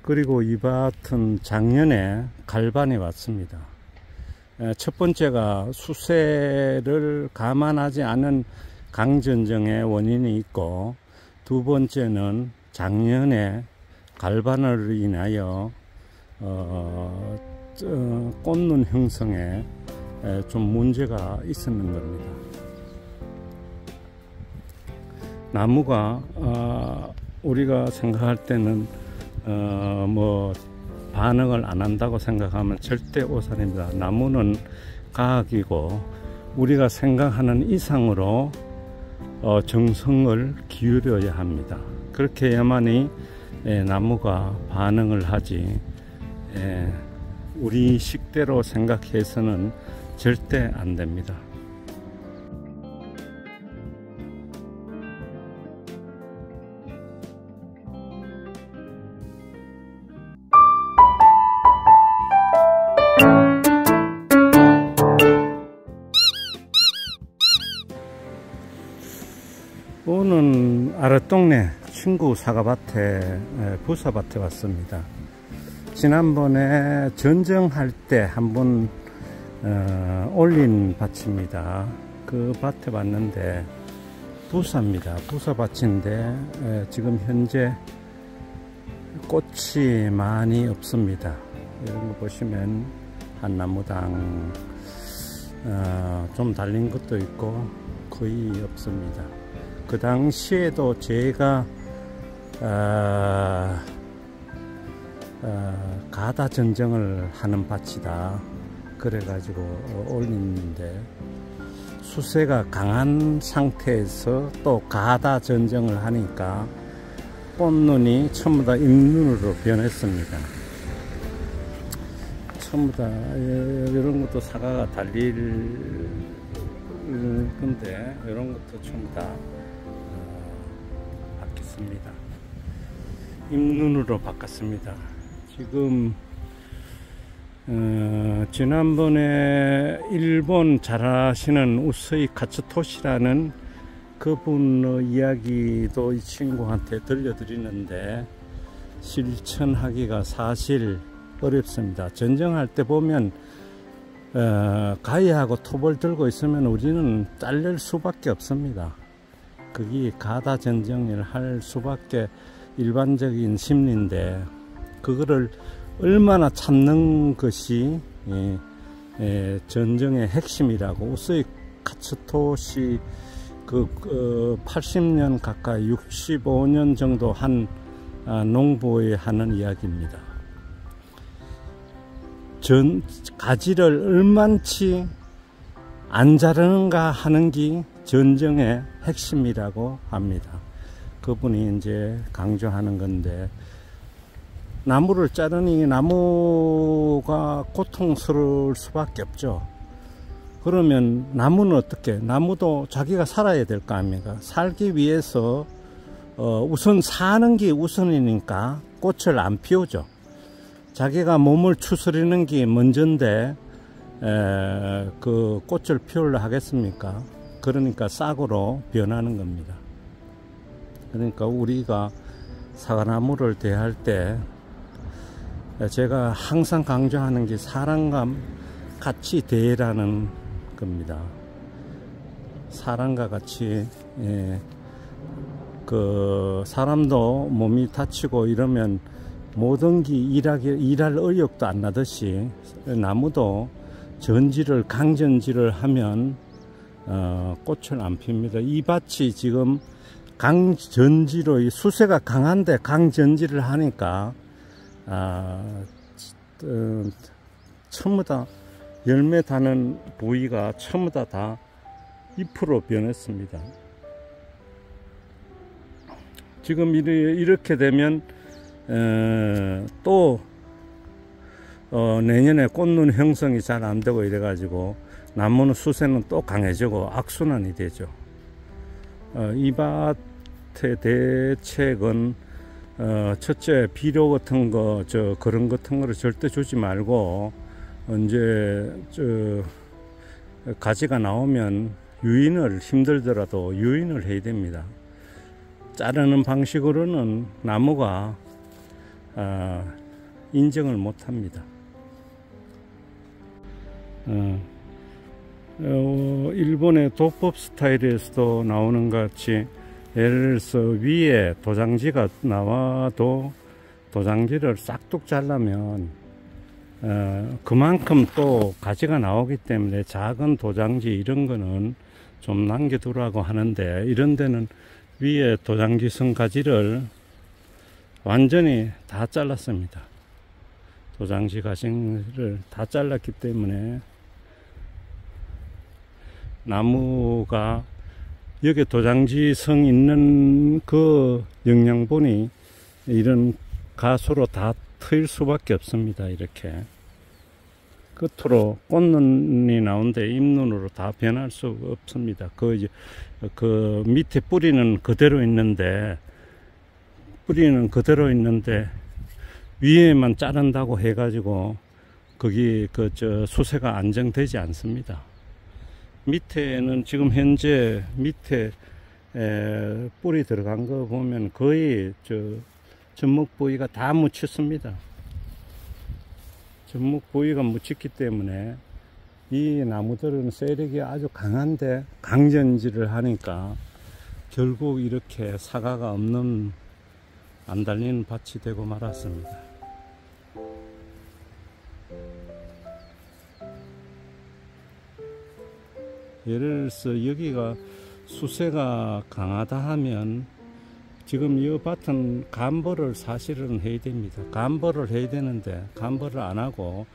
그리고 이 밭은 작년에 갈반이 왔습니다. 첫 번째가 수세를 감안하지 않은 강전정의 원인이 있고, 두 번째는 작년에 갈반으로 인하여 꽃눈 형성에 좀 문제가 있었는 겁니다. 나무가 우리가 생각할 때는 뭐 반응을 안 한다고 생각하면 절대 오산입니다. 나무는 과학이고 우리가 생각하는 이상으로 정성을 기울여야 합니다. 그렇게 해야만이 나무가 반응을 하지, 우리 식대로 생각해서는 절대 안 됩니다. 오늘 아랫동네 친구 사과밭에, 부사밭에 왔습니다. 지난번에 전정할 때 한번 올린 밭입니다. 그 밭에 왔는데 부사입니다. 부사밭인데 지금 현재 꽃이 많이 없습니다. 이런 거 보시면 한 나무당 좀 달린 것도 있고 거의 없습니다. 그 당시에도 제가 가다 전정을 하는 밭이다 그래가지고 올리는데, 수세가 강한 상태에서 또 가다 전정을 하니까 꽃눈이 전부 다 잎눈으로 변했습니다. 전부 다 이런 것도 사과가 달릴 건데 이런 것도 전부 다 바뀌었습니다. 잎눈으로 바꿨습니다. 지금 지난번에 일본 잘하시는 우스이 카츠토시라는 그분의 이야기도 이 친구한테 들려드리는데 실천하기가 사실 어렵습니다. 전정할 때 보면 가위하고 톱을 들고 있으면 우리는 잘릴 수밖에 없습니다. 그게 가다 전정을 할 수밖에 일반적인 심리인데, 그거를 얼마나 찾는 것이 전정의 핵심이라고 우스이 카츠토시 80년 가까이 65년 정도 한 농부에 하는 이야기입니다. 가지를 얼만치 안 자르는가 하는 게 전정의 핵심이라고 합니다. 그분이 이제 강조하는 건데, 나무를 자르니 나무가 고통스러울 수밖에 없죠. 그러면 나무는 어떻게? 나무도 자기가 살아야 될 거 아닙니까? 살기 위해서 우선 사는 게 우선이니까 꽃을 안 피우죠. 자기가 몸을 추스리는 게 먼저인데 그 꽃을 피우려 하겠습니까? 그러니까 싹으로 변하는 겁니다. 그러니까 우리가 사과나무를 대할 때 제가 항상 강조하는 게 사람과 같이 대라는 겁니다. 사람과 같이, 그 사람도 몸이 다치고 이러면 모든 게 일할 의욕도 안 나듯이 나무도 강전지를 하면 꽃을 안 핍니다. 이 밭이 지금 강전지로, 수세가 강한데 강전지를 하니까 전부 다 열매 다는 부위가 전부 다 잎으로 변했습니다. 지금 이렇게 되면 또 내년에 꽃눈 형성이 잘 안 되고 이래가지고 나무는 수세는 또 강해지고 악순환이 되죠. 이 밭의 대책은 첫째, 비료 같은 거, 그런 같은 거를 절대 주지 말고, 이제 가지가 나오면 힘들더라도 유인을 해야 됩니다. 자르는 방식으로는 나무가 인정을 못합니다. 일본의 도법 스타일에서도 나오는 것 같이 예를 들어서 위에 도장지가 나와도 도장지를 싹둑 잘라면 그만큼 또 가지가 나오기 때문에 작은 도장지 이런 거는 좀 남겨두라고 하는데, 이런 데는 위에 도장지 선 가지를 완전히 다 잘랐습니다. 도장지 가지를 다 잘랐기 때문에 나무가 여기 도장지성 있는 그 영양분이 이런 가수로 다 트일 수밖에 없습니다. 이렇게 끝으로 꽃눈이 나오는데 잎눈으로 다 변할 수 없습니다. 그 밑에 뿌리는 그대로 있는데 위에만 자른다고 해가지고 거기 수세가 안정되지 않습니다. 밑에는 지금 현재 밑에 뿌리 들어간 거 보면 거의 접목 부위가 다 묻혔습니다. 접목 부위가 묻혔기 때문에 이 나무들은 세력이 아주 강한데 강전지를 하니까 결국 이렇게 사과가 없는 안 달리는 밭이 되고 말았습니다. 예를 들어서 여기가 수세가 강하다 하면 지금 이 밭은 간벌을 사실은 해야 됩니다. 간벌을 해야 되는데 간벌을 안 하고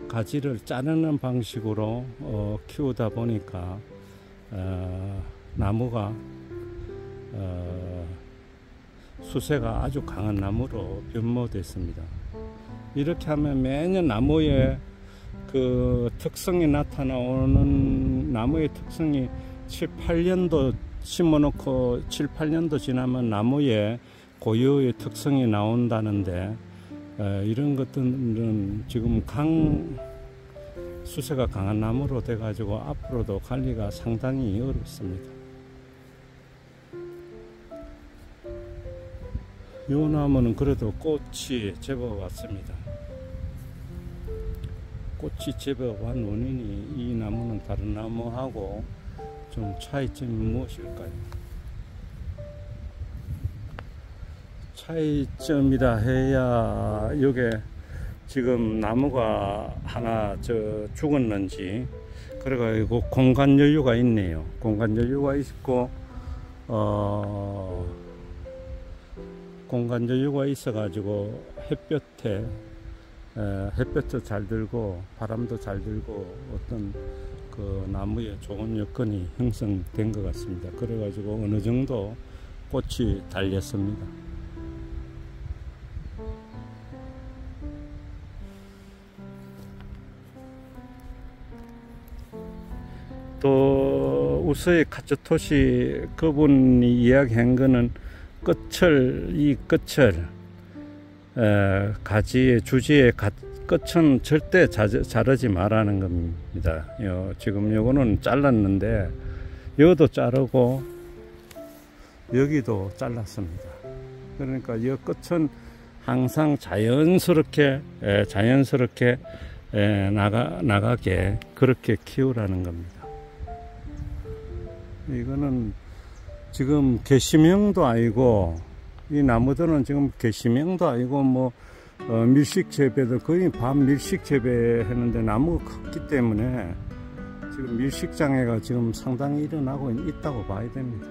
가지를 자르는 방식으로 키우다 보니까 나무가 수세가 아주 강한 나무로 변모됐습니다. 이렇게 하면 매년 나무의 그 특성이 나타나오는, 나무의 특성이 7, 8년도 심어놓고 7, 8년도 지나면 나무의 고유의 특성이 나온다는데, 이런 것들은 지금 수세가 강한 나무로 돼 가지고 앞으로도 관리가 상당히 어렵습니다. 이 나무는 그래도 꽃이 제법 왔습니다. 꽃이 제법 완 원인이, 이 나무는 다른 나무하고 좀 차이점이 무엇일까요? 차이점이라 해야 요게 지금 나무가 하나 죽었는지, 그래가지고 공간 여유가 있네요. 공간 여유가 있고 공간 여유가 있어 가지고 햇볕도 잘 들고 바람도 잘 들고 어떤 그 나무에 좋은 여건이 형성된 것 같습니다. 그래 가지고 어느 정도 꽃이 달렸습니다. 또 우스의 카츠토시 그분이 이야기한 거는 이 끝을 가지의 주지의 끝은 절대 자르지 말라는 겁니다. 지금 요거는 잘랐는데 여기도 자르고 여기도 잘랐습니다. 그러니까 이 끝은 항상 자연스럽게 나가게 그렇게 키우라는 겁니다. 이거는 지금 개심형도 아니고, 이 나무들은 지금 개심형도 아니고 뭐 밀식 재배도 거의 반 밀식 재배했는데 나무가 컸기 때문에 지금 밀식 장애가 지금 상당히 일어나고 있다고 봐야 됩니다.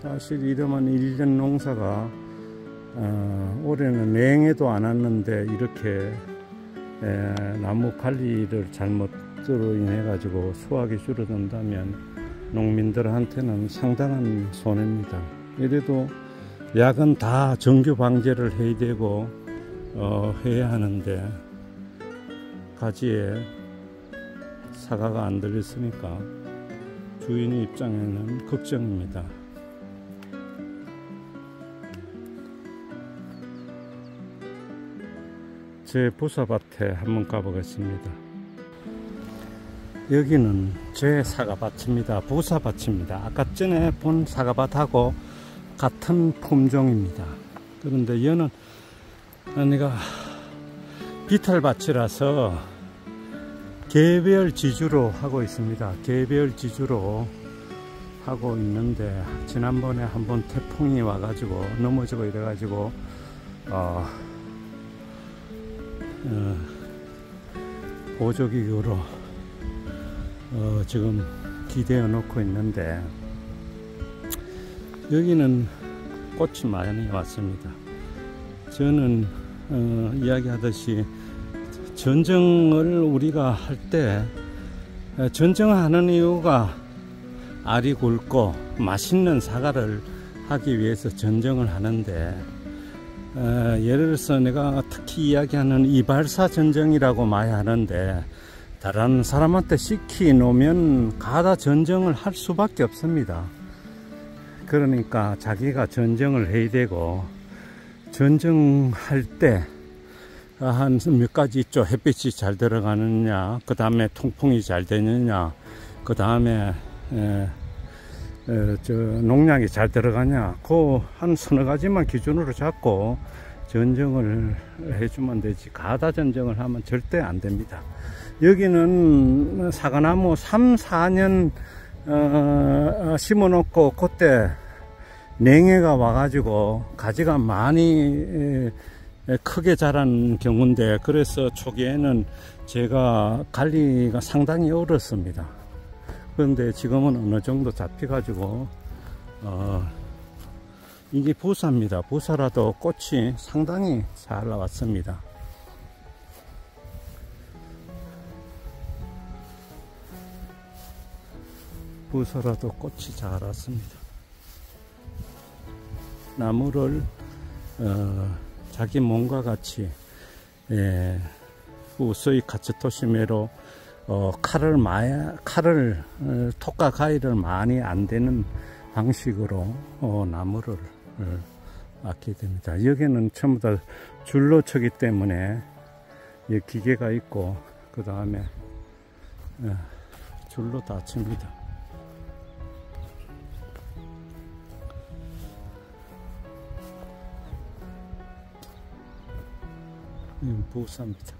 사실 이러면 1년 농사가 올해는 냉해도 안 왔는데 이렇게 나무 관리를 잘못으로 인해 가지고 수확이 줄어든다면 농민들한테는 상당한 손해입니다. 이래도 약은 다 정규 방제를 해야 되고 해야 하는데 가지에 사과가 안 들렸으니까 주인 입장에는 걱정입니다. 제 부사밭에 한번 가보겠습니다. 여기는 제 사과밭입니다. 부사밭입니다. 아까 전에 본 사과밭하고 같은 품종입니다. 그런데 얘는 내가 비탈밭이라서 개별 지주로 하고 있습니다. 개별 지주로 하고 있는데 지난번에 한번 태풍이 와가지고 넘어지고 이래가지고 보조기구로 지금 기대어 놓고 있는데 여기는 꽃이 많이 왔습니다. 저는 이야기하듯이 전정을 우리가 할 때 전정하는 이유가 알이 굵고 맛있는 사과를 하기 위해서 전정을 하는데 예를 들어서 내가 특히 이야기하는 이발사 전정이라고 많이 하는데 다른 사람한테 시키 놓으면 가다 전정을 할 수밖에 없습니다. 그러니까 자기가 전정을 해야 되고 전정할 때 한 몇 가지 있죠. 햇빛이 잘 들어가느냐, 그 다음에 통풍이 잘 되느냐, 그 다음에 농약이 잘 들어가냐, 그 한 서너 가지만 기준으로 잡고 전정을 해주면 되지, 가다 전정을 하면 절대 안 됩니다. 여기는 사과나무 3, 4년 심어 놓고 그때 냉해가 와가지고 가지가 많이 크게 자란 경우인데, 그래서 초기에는 제가 관리가 상당히 어렵습니다. 그런데 지금은 어느 정도 잡혀가지고 이게 부사입니다. 부사라도 꽃이 상당히 잘 나왔습니다. 부사라도 꽃이 잘 왔습니다. 나무를 자기 몸과 같이 우스이 카츠토시메로 칼을 톡과 가위를 많이 안 대는 방식으로 나무를 막게 됩니다. 여기는 전부 다 줄로 쳐기 때문에 기계가 있고 그 다음에 줄로 다 칩니다. 부사입니다.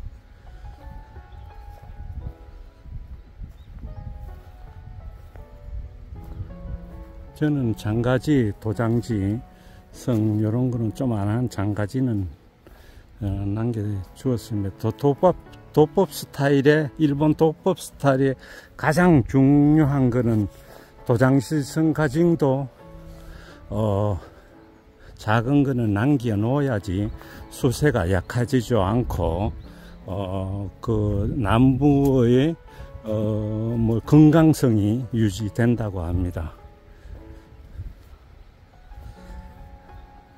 저는 장가지, 도장지, 성 이런 거는 좀 안 한 장가지는 남겨 주었습니다. 도법 스타일의, 일본 도법 스타일의 가장 중요한 거는 도장지 성가징도 작은 거는 남겨 놓아야지 수세가 약해지지 않고 그 나무의 건강성이 유지된다고 합니다.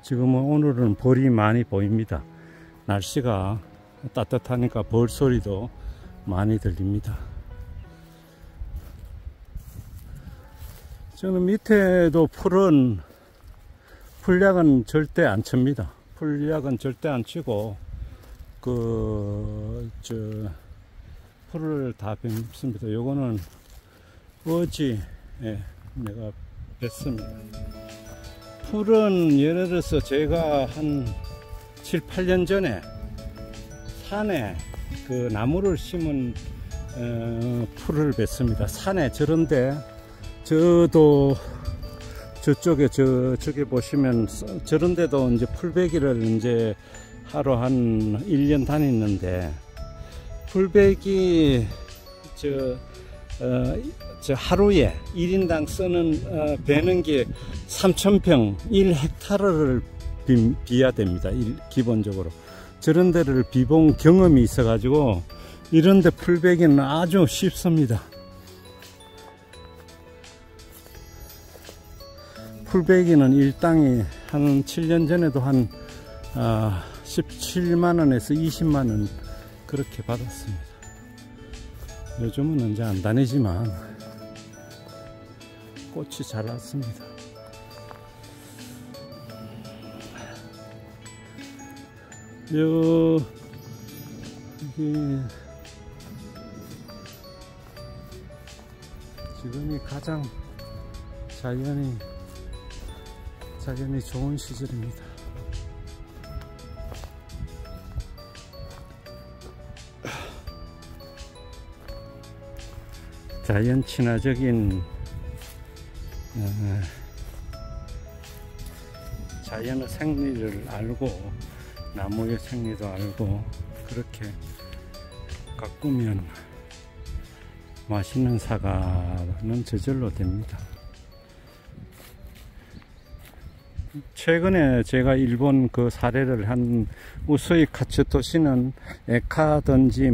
지금은 오늘은 벌이 많이 보입니다. 날씨가 따뜻하니까 벌 소리도 많이 들립니다. 저는 밑에도 풀약은 절대 안 칩니다. 풀약은 절대 안 치고 풀을 다 뱉습니다. 요거는 어제 내가 뱉습니다. 풀은 예를 들어서 제가 한 7, 8년 전에 산에 그 나무를 심은 풀을 뱉습니다. 산에 저런데 저도 저쪽에 저기 보시면 저런데도 이제 풀베기를 이제 하러 한 1년 다녔는데 풀베기 저 하루에 1인당 쓰는 베는 게 3,000평 1헥타르를 비야 됩니다. 기본적으로 저런 데를 비본 경험이 있어 가지고 이런데 풀베기는 아주 쉽습니다. 풀베기는 일당이 한 7년 전에도 한 17만원에서 20만원 그렇게 받았습니다. 요즘은 이제 안 다니지만 꽃이 잘 났습니다. 여기 지금이 가장 자연이 자연이 좋은 시절입니다. 자연 친화적인 자연의 생리를 알고 나무의 생리도 알고 그렇게 가꾸면 맛있는 사과는 저절로 됩니다. 최근에 제가 일본 그 사례를 한 우스이 카츠토시는 에카든지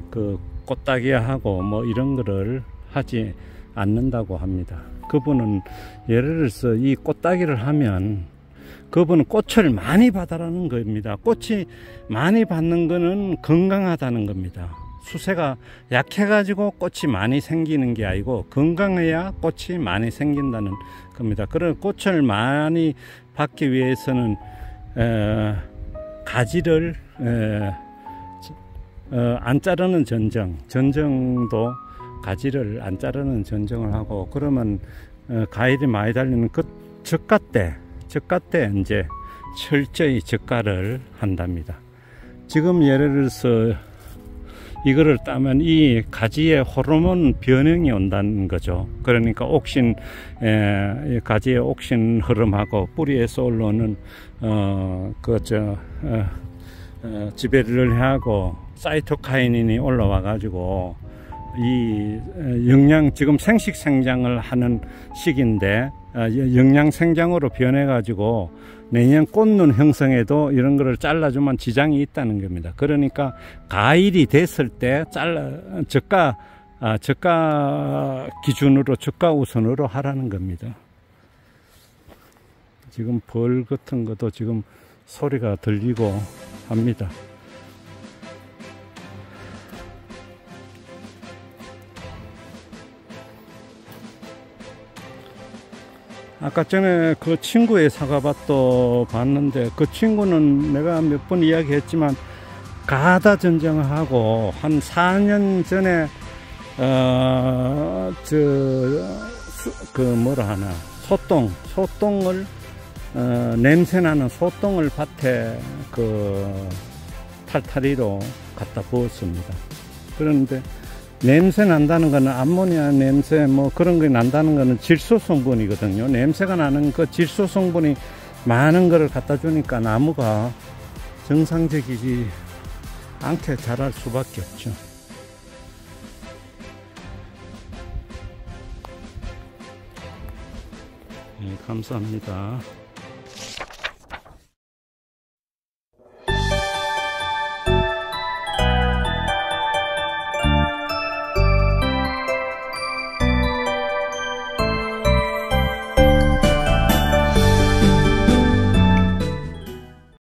그 꽃따기하고 뭐 이런 거를 하지 않는다고 합니다. 그분은 예를 들어서 이 꽃따기를 하면 그분은 꽃을 많이 받아라는 겁니다. 꽃이 많이 받는 거는 건강하다는 겁니다. 수세가 약해가지고 꽃이 많이 생기는 게 아니고 건강해야 꽃이 많이 생긴다는 겁니다. 그런 꽃을 많이 받기 위해서는 가지를 안 자르는 전정도 가지를 안 자르는 전정을 하고 그러면 과일이 많이 달리는 그 저가 때 이제 철저히 저가를 한답니다. 지금 예를 들어서 이거를 따면 이 가지에 호르몬 변형이 온다는 거죠. 그러니까 가지의 옥신 흐름하고 뿌리에서 올라오는 지베릴린하고 사이토카이닌이 올라와 가지고 이 지금 생식 생장을 하는 시기인데 영양 생장으로 변해 가지고 내년 꽃눈 형성에도 이런 거를 잘라주면 지장이 있다는 겁니다. 그러니까 가을이 됐을 때 저가 기준으로 저가 우선으로 하라는 겁니다. 지금 벌 같은 것도 지금 소리가 들리고 합니다. 아까 전에 그 친구의 사과밭도 봤는데 그 친구는 내가 몇 번 이야기했지만 가다 전정을 하고 한 4년 전에 소똥을 냄새나는 소똥을 밭에 탈탈이로 갖다 부었습니다. 그런데 냄새 난다는 거는 암모니아 냄새 뭐 그런 게 난다는 거는 질소 성분이거든요. 냄새가 나는 그 질소 성분이 많은 거를 갖다 주니까 나무가 정상적이지 않게 자랄 수밖에 없죠. 네, 감사합니다.